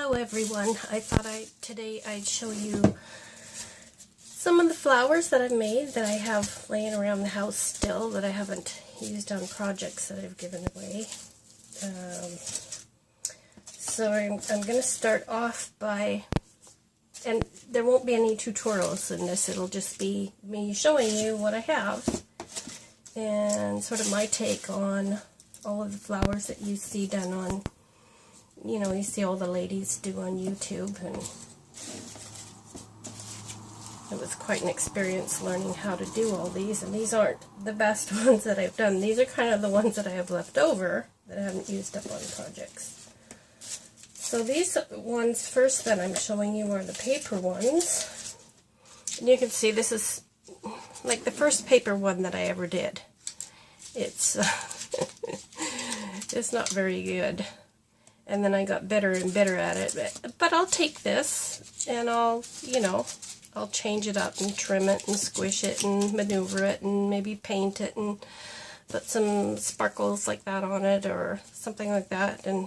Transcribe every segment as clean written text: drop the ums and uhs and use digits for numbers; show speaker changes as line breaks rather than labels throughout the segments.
Hello everyone. I thought today I'd show you some of the flowers that I've made that I have laying around the house still that I haven't used on projects that I've given away. So I'm going to start off by, and there won't be any tutorials in this, it'll just be me showing you what I have and sort of my take on all of the flowers that you see done on, you know, you see all the ladies do on YouTube, and it was quite an experience learning how to do all these, and these aren't the best ones that I've done. These are kind of the ones that I have left over that I haven't used up on projects. So these ones first that I'm showing you are the paper ones, and you can see this is like the first paper one that I ever did. It's it's not very good. And then I got better and better at it. But I'll take this and I'll change it up and trim it and squish it and maneuver it and maybe paint it and put some sparkles like that on it or something like that. And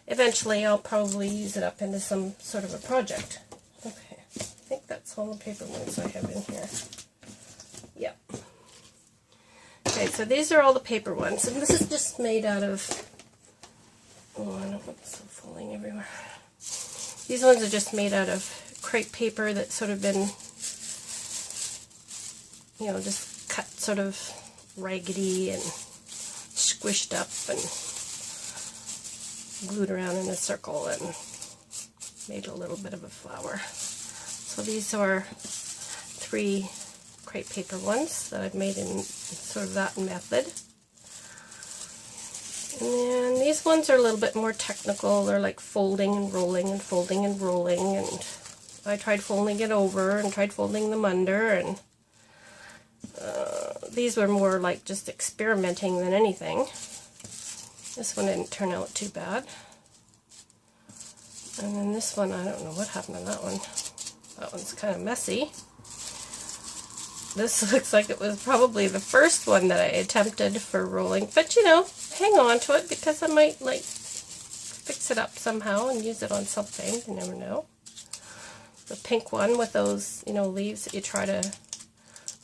eventually I'll probably use it up into some sort of a project. Okay, I think that's all the paper ones I have in here. Yep. Okay, so these are all the paper ones. And this is just made out of... Oh, I don't want this falling everywhere. These ones are just made out of crepe paper that's sort of been, you know, just cut sort of raggedy and squished up and glued around in a circle and made a little bit of a flower. So these are 3 crepe paper ones that I've made in sort of that method. And then these ones are a little bit more technical. They're like folding and rolling and folding and rolling, and I tried folding it over and tried folding them under, and these were more like just experimenting than anything. This one didn't turn out too bad. And then this one, I don't know what happened to that one. That one's kind of messy. This looks like it was probably the first one that I attempted for rolling, but you know, hang on to it because I might like fix it up somehow and use it on something. You never know. The pink one with those, you know, leaves that you try to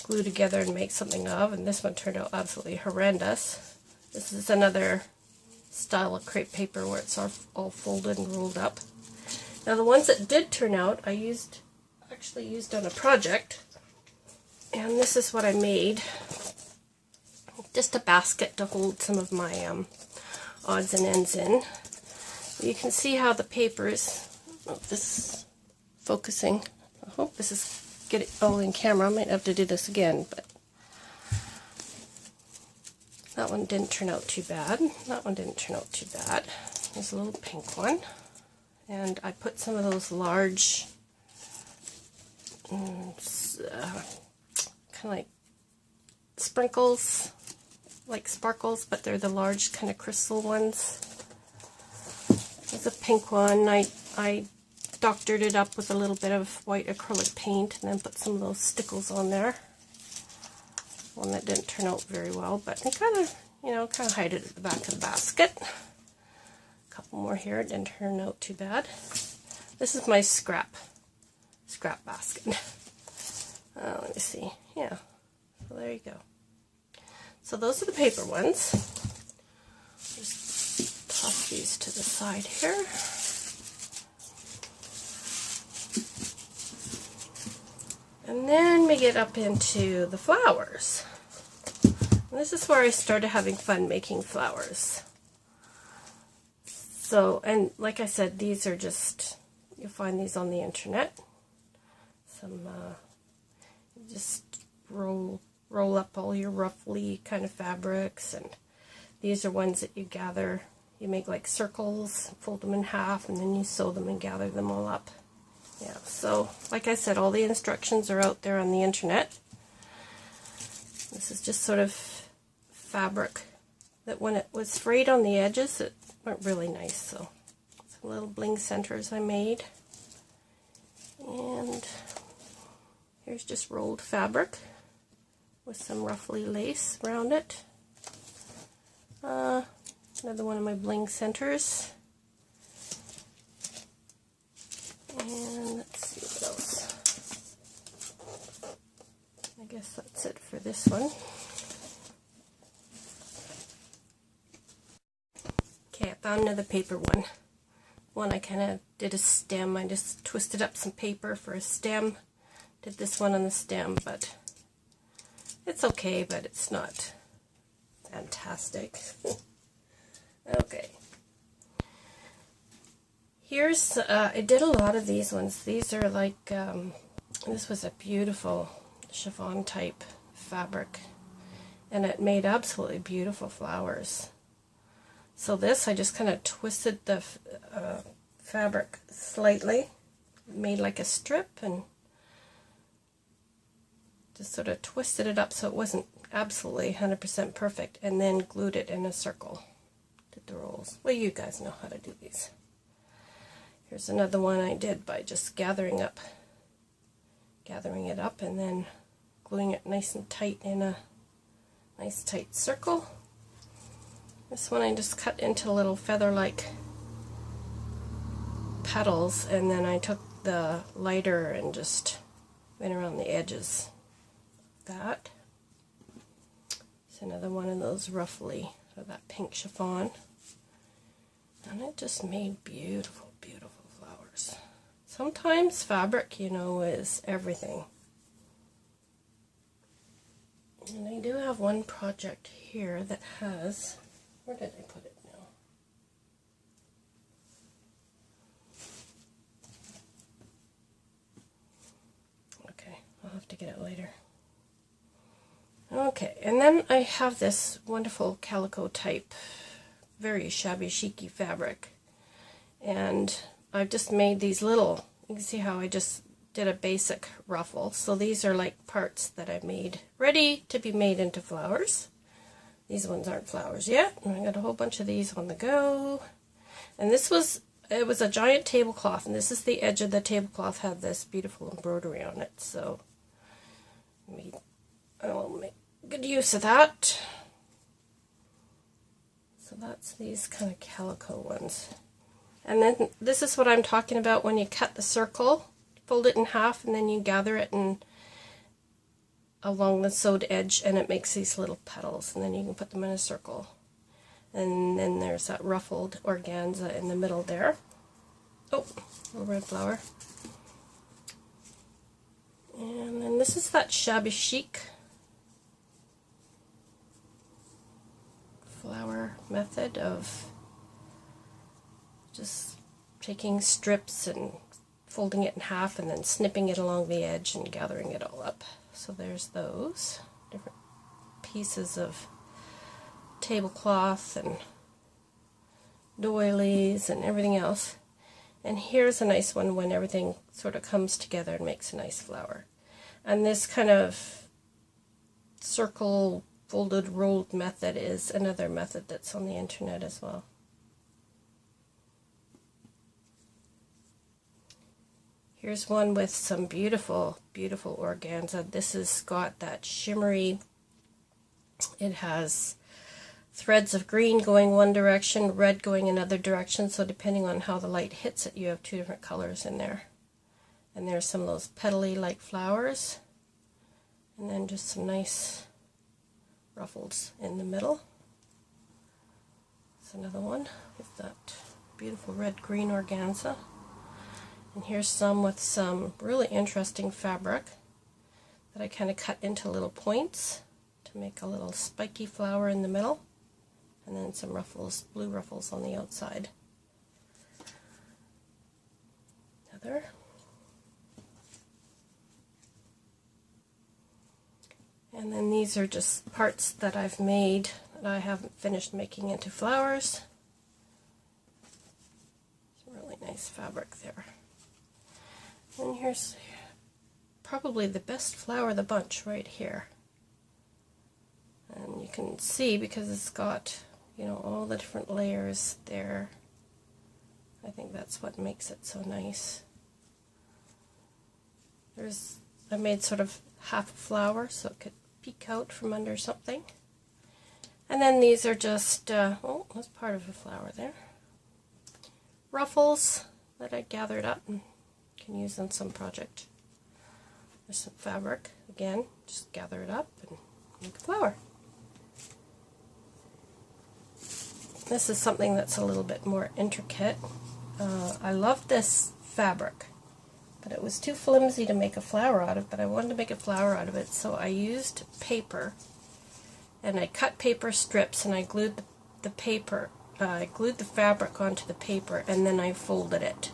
glue together and make something of, and this one turned out absolutely horrendous. This is another style of crepe paper where it's all folded and rolled up. Now the ones that did turn out, I actually used on a project. And this is what I made, just a basket to hold some of my odds and ends in. You can see how the paper is, oh, this is focusing. I hope this is getting all in camera. I might have to do this again, but that one didn't turn out too bad. That one didn't turn out too bad. There's a little pink one. And I put some of those large kind of like sprinkles, like sparkles, but they're the large kind of crystal ones. There's a pink one. I doctored it up with a little bit of white acrylic paint and then put some of those stickles on there. One that didn't turn out very well, but I kind of, you know, kind of hide it at the back of the basket. A couple more here. It didn't turn out too bad. This is my scrap basket. Let me see. Yeah, so there you go. So those are the paper ones. Just toss these to the side here. And then we get up into the flowers. And this is where I started having fun making flowers. So, and like I said, these are just, you'll find these on the internet. Some, just roll up all your roughly kind of fabrics, and these are ones that you gather. You make like circles, fold them in half, and then you sew them and gather them all up. Yeah, so like I said, all the instructions are out there on the internet. This is just sort of fabric that when it was frayed on the edges, it went really nice. So some little bling centers I made. And here's just rolled fabric with some ruffly lace around it. Another one of my bling centers. And let's see what else. I guess that's it for this one. Okay, I found another paper one. One I kind of did a stem. I just twisted up some paper for a stem. Did this one on the stem, but it's okay, but it's not fantastic. Okay. Here's, I did a lot of these ones. These are like, this was a beautiful chiffon type fabric, and it made absolutely beautiful flowers. So this, I just kind of twisted the fabric slightly, made like a strip, and just sort of twisted it up so it wasn't absolutely 100% perfect, and then glued it in a circle. Did the rolls. Well, you guys know how to do these. Here's another one I did by just gathering it up and then gluing it nice and tight in a nice tight circle. This one I just cut into little feather-like petals, and then I took the lighter and just went around the edges of that. It's another one of those ruffly, of that pink chiffon. And it just made beautiful, beautiful flowers. Sometimes fabric, you know, is everything. And I do have one project here that has, where did I put it now? Okay, I'll have to get it later. Okay, and then I have this wonderful calico type, very shabby chic-y fabric. And I've just made these little, you can see how I just did a basic ruffle. So these are like parts that I made ready to be made into flowers. These ones aren't flowers yet. And I got a whole bunch of these on the go. And this was, it was a giant tablecloth, and this is the edge of the tablecloth, had this beautiful embroidery on it. So I'll make good use of that. So that's these kind of calico ones. And then this is what I'm talking about when you cut the circle, fold it in half, and then you gather it and along the sewed edge, and it makes these little petals, and then you can put them in a circle. And then there's that ruffled organza in the middle there. Oh, little red flower. And then this is that shabby chic flower method of just taking strips and folding it in half and then snipping it along the edge and gathering it all up. So there's those different pieces of tablecloth and doilies and everything else. And here's a nice one when everything sort of comes together and makes a nice flower. And this kind of circle folded rolled method is another method that's on the internet as well. Here's one with some beautiful, beautiful organza. This has got that shimmery, it has threads of green going one direction, red going another direction, so depending on how the light hits it, you have two different colors in there. And there's some of those petally like flowers, and then just some nice ruffles in the middle. That's another one with that beautiful red-green organza. And here's some with some really interesting fabric that I kind of cut into little points to make a little spiky flower in the middle, and then some ruffles, blue ruffles on the outside. Another. And then these are just parts that I've made that I haven't finished making into flowers. Some really nice fabric there. And here's probably the best flower of the bunch right here. And you can see because it's got, you know, all the different layers there. I think that's what makes it so nice. I made sort of half a flower so it could peek out from under something. And then these are just, oh, that's part of a flower there. Ruffles that I gathered up and can use on some project. There's some fabric. Again, just gather it up and make a flower. This is something that's a little bit more intricate. I love this fabric, but it was too flimsy to make a flower out of, but I wanted to make a flower out of it, so I used paper, and I cut paper strips, and I glued the paper, I glued the fabric onto the paper, and then I folded it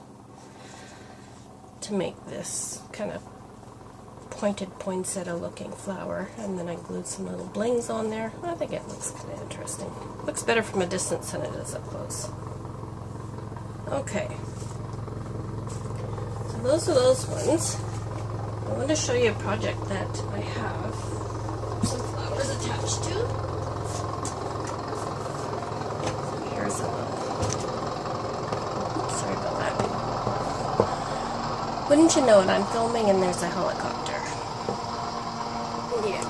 to make this kind of pointed poinsettia looking flower, and then I glued some little blings on there. I think it looks kind of interesting. Looks better from a distance than it is up close. Okay, so those are those ones. I want to show you a project that I have some flowers attached to. Here's a little, oops, sorry about that. Wouldn't you know it, I'm filming and there's a helicopter. Yep.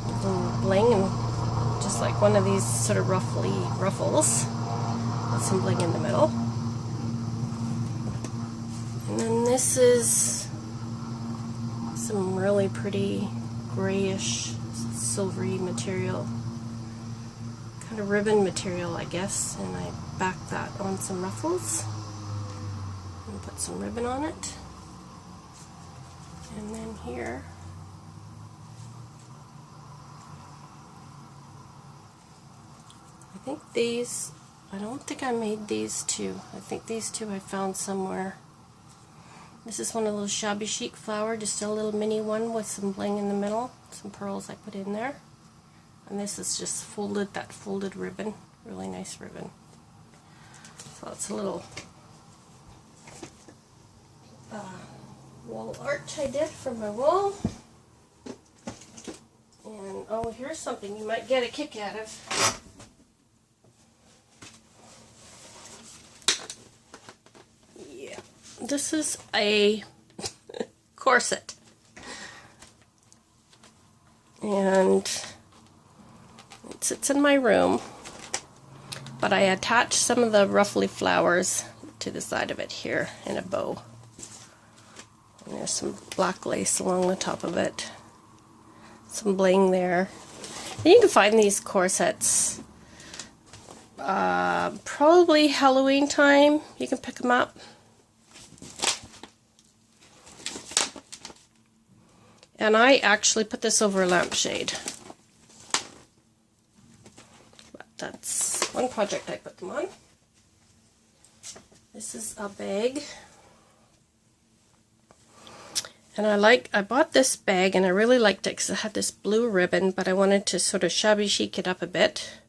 Little bling, and just like one of these sort of ruffles with some bling in the middle. And then this is some really pretty grayish silvery material, kind of ribbon material, I guess, and I backed that on some ruffles and put some ribbon on it. And then here I think these, I don't think I made these two. I think these two I found somewhere. This is one of those shabby chic flower, just a little mini one with some bling in the middle, some pearls I put in there. And this is just folded, that folded ribbon, really nice ribbon. So it's a little wall art I did for my wall. And oh, here's something you might get a kick out of. Yeah, this is a corset. And it sits in my room, but I attached some of the ruffly flowers to the side of it here in a bow. And there's some black lace along the top of it, some bling there. And you can find these corsets probably Halloween time. You can pick them up. And I actually put this over a lampshade. But that's one project I put them on. This is a bag. And I bought this bag and I really liked it because it had this blue ribbon, but I wanted to sort of shabby chic it up a bit.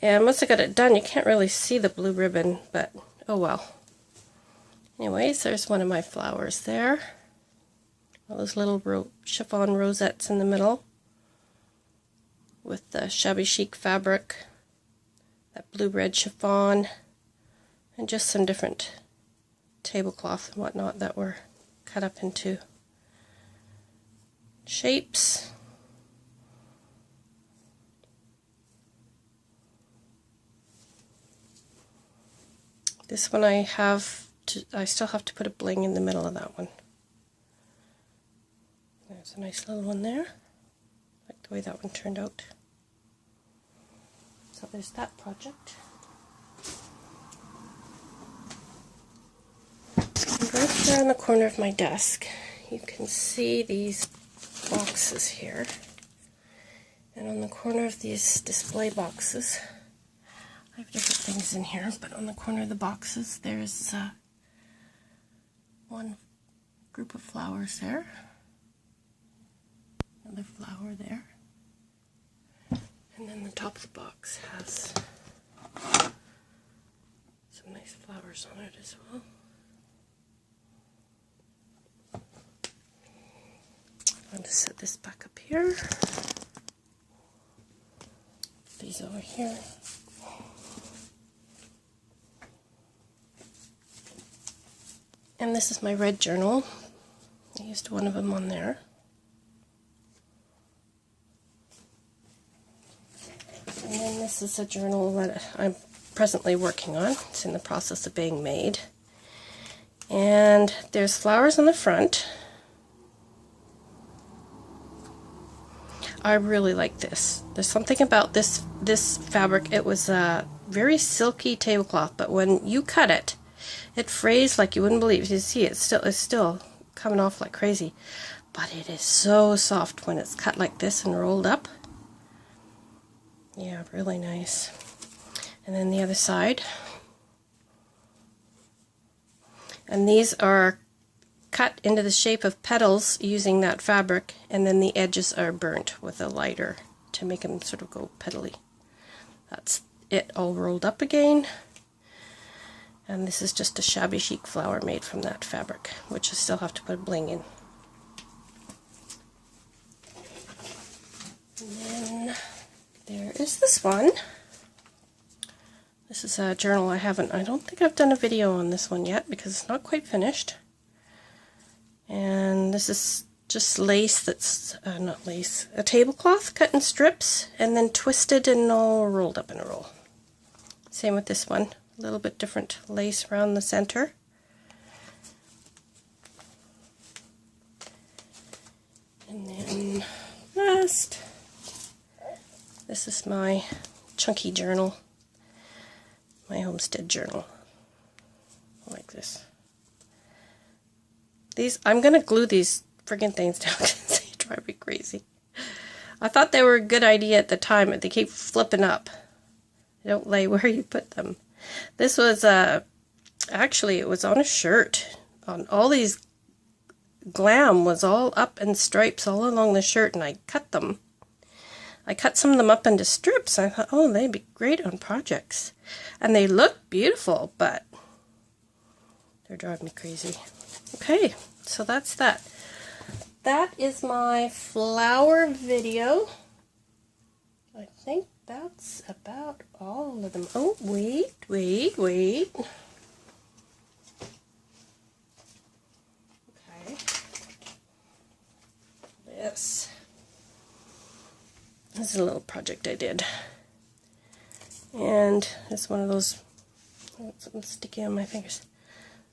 And once I got it done, you can't really see the blue ribbon, but oh well. Anyways, there's one of my flowers there. All those little chiffon rosettes in the middle with the shabby chic fabric, that blue-red chiffon, and just some different tablecloth and whatnot that were cut up into shapes. This one I still have to put a bling in the middle of that one. There's a nice little one there. I like the way that one turned out. So there's that project. And right there in the corner of my desk, you can see these boxes here. And on the corner of these display boxes, I have different things in here, but on the corner of the boxes, there's one group of flowers there. Another flower there. And then the top of the box has some nice flowers on it as well. I'll just set this back up here. These over here. And this is my red journal. I used one of them on there. And then this is a journal that I presently working on. It's in the process of being made. And there's flowers on the front. I really like this. There's something about this fabric. It was a very silky tablecloth, but when you cut it, it frays like you wouldn't believe. You see, it's still coming off like crazy, but it is so soft when it's cut like this and rolled up. Yeah, really nice. And then the other side. And these are cut into the shape of petals using that fabric, and then the edges are burnt with a lighter to make them sort of go petally. That's it all rolled up again. And this is just a shabby chic flower made from that fabric, which I still have to put a bling in. And then there is this one. This is a journal I don't think I've done a video on this one yet because it's not quite finished. And this is just lace that's, not lace, a tablecloth cut in strips and then twisted and all rolled up in a roll. Same with this one, a little bit different lace around the center. And then last, this is my chunky journal, my homestead journal, like this. I'm going to glue these friggin' things down because they drive me crazy. I thought they were a good idea at the time, but they keep flipping up. They don't lay where you put them. This was, actually it was on a shirt. On all these glam was all up in stripes all along the shirt, and I cut them. I cut some of them up into strips. I thought, oh, they'd be great on projects. And they look beautiful, but they're driving me crazy. Okay, so that's that. That is my flower video. I think that's about all of them. Oh, wait. Okay. This is a little project I did. And it's one of those, something sticky on my fingers.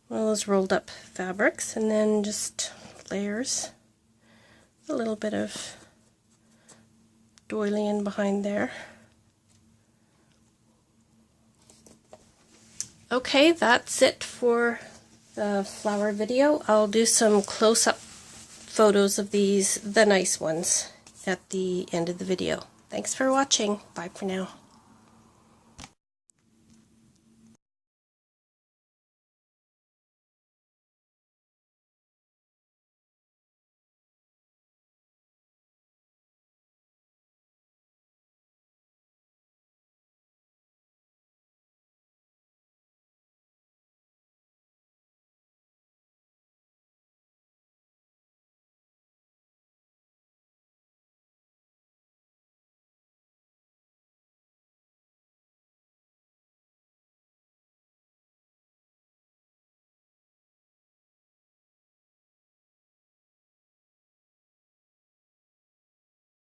One of those rolled up fabrics, and then just layers, a little bit of doily in behind there. Okay, that's it for the flower video. I'll do some close-up photos of these, the nice ones, at the end of the video. Thanks for watching. Bye for now.